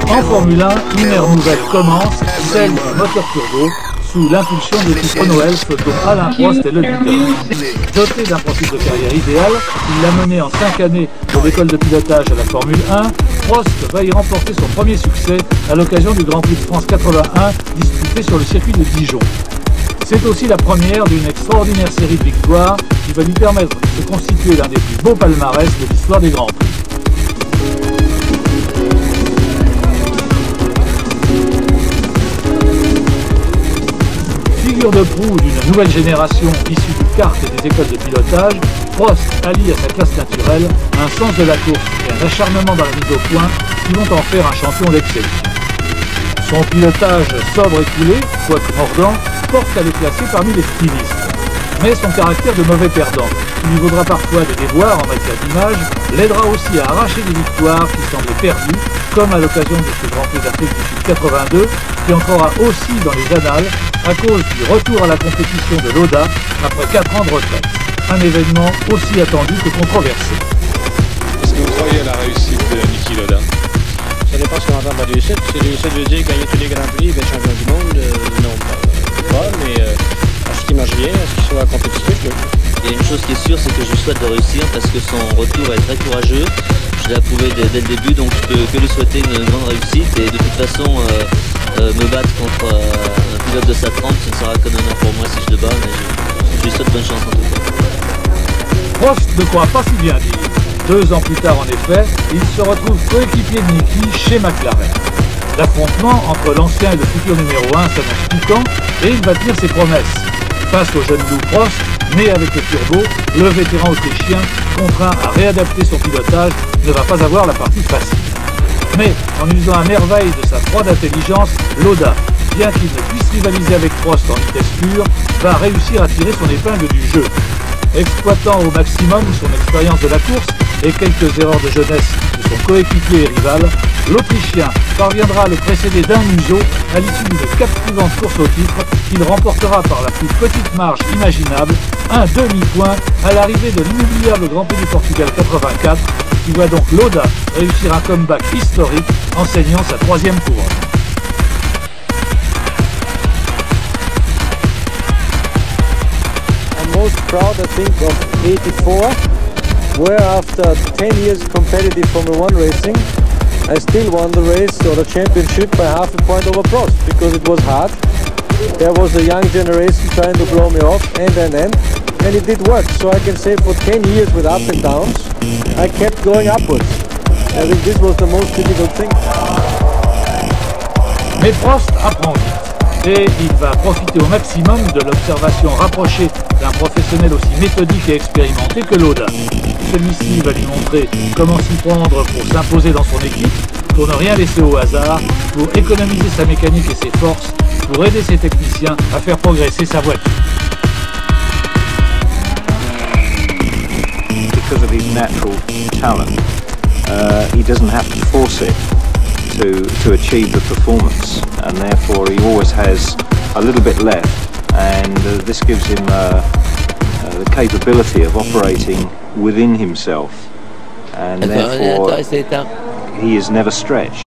En Formule 1, une ère nouvelle commence, celle du moteur turbo, sous l'impulsion de l'équipe Renault Elf dont Alain Prost est le leader. Doté d'un profil de carrière idéal, il l'a mené en 5 années de l'école de pilotage à la Formule 1, Prost va y remporter son premier succès à l'occasion du Grand Prix de France 81 disputé sur le circuit de Dijon. C'est aussi la première d'une extraordinaire série de victoires qui va lui permettre de se constituer l'un des plus beaux palmarès de l'histoire des Grands Prix. Figure de proue d'une nouvelle génération issue du kart et des écoles de pilotage, Prost allie à sa classe naturelle un sens de la course et un acharnement dans la mise au point qui vont en faire un champion d'exception. Son pilotage sobre et coulé, quoique mordant, porte à le classer parmi les stylistes. Mais son caractère de mauvais perdant, qui lui vaudra parfois des déboires en matière d'image, l'aidera aussi à arracher des victoires qui semblaient perdues, comme à l'occasion de ce Grand Prix d'Afrique du Sud 82, qui entrera aussi dans les annales à cause du retour à la compétition de Lauda après 4 ans de retraite. Un événement aussi attendu que controversé. Est-ce que vous croyez à la réussite de Niki Lauda? Ça dépend ce qu'on entend par réussite. Si réussite veut dire gagner tous les Grands Prix et être champion du monde, non, pas. Mais à ce qui marche bien, à ce qui soit compétitif, oui. Il y a une chose qui est sûre, c'est que je souhaite de réussir parce que son retour est très courageux. Je l'ai approuvé dès le début, donc je peux que lui souhaiter une grande réussite. Et de toute façon, me battre contre un pilote de sa trempe, ce ne sera qu'un honneur pour moi si je le bats, mais je lui souhaite bonne chance en tout cas. Prost ne croit pas si bien dire. 2 ans plus tard, en effet, il se retrouve coéquipier de Niki chez McLaren. L'affrontement entre l'ancien et le futur numéro 1 s'annonce piquant et il va tenir ses promesses. Face au jeune loup Prost, né avec le turbo, le vétéran autrichien, contraint à réadapter son pilotage, ne va pas avoir la partie facile. Mais en usant à merveille de sa froide intelligence, Lauda, bien qu'il ne puisse rivaliser avec Prost en vitesse pure, va réussir à tirer son épingle du jeu. Exploitant au maximum son expérience de la course et quelques erreurs de jeunesse de son coéquipier et rival, l'Autrichien parviendra à le précéder d'un museau à l'issue d'une captivante course au titre qu'il remportera par la plus petite marge imaginable, un demi-point à l'arrivée de l'inoubliable Grand Prix du Portugal 84, qui voit donc Lauda réussir un comeback historique enseignant sa 3e couronne. Most proud, I think, of 84, where after 10 years competitive Formula 1 racing, I still won the race or the championship by half a point over Prost, because it was hard. There was a young generation trying to blow me off, and it did work. So I can say for 10 years with ups and downs, I kept going upwards. I think this was the most difficult thing. Mais Prost apprend vite. Et il va profiter au maximum de l'observation rapprochée d'un professionnel aussi méthodique et expérimenté que Lauda. Celui-ci va lui montrer comment s'y prendre pour s'imposer dans son équipe, pour ne rien laisser au hasard, pour économiser sa mécanique et ses forces, pour aider ses techniciens à faire progresser sa voiture. Because of his natural talent, he doesn't have to force it to achieve the performance, and therefore he always has a little bit left, and this gives him the capability of operating within himself, and therefore he is never stretched.